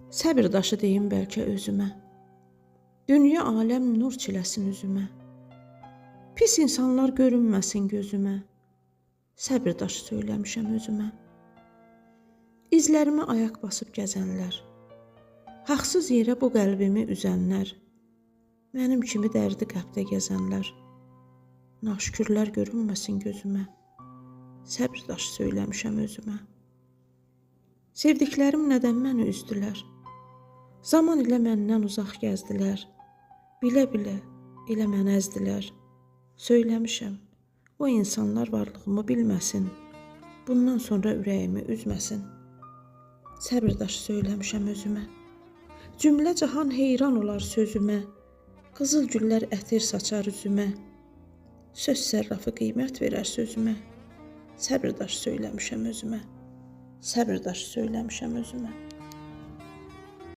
Səbr daşı deyim bəlkə özümə. Dünya aləm nur çiləsin üzümə. Pis insanlar görünməsin gözümə. Səbr daşı söyləmişəm özümə. İzlərimə ayaq basıb gəzənlər, haqsız yerə bu qəlbimi üzənlər, mənim kimi dərdi qəbdə gəzənlər, naşükürlər görünməsin gözümə. Səbr daşı söyləmişəm özümə. Sevdiklərim nədən məni üzdülər? Zaman ilə məndən uzaq gəzdilər. Bilə-bilə elə məni əzdilər. Söyləmişəm, o insanlar varlığımı bilməsin. Bundan sonra ürəyimi üzməsin. Səbr daşı söyləmişəm özümə. Cümlə cahan heyran olar sözümə. Qızıl güllər ətir saçar üzümə. Söz sərrafı qiymət verər sözümə. Səbr daşı söyləmişəm özümə. Səbr daşı söyləmişəm özümə.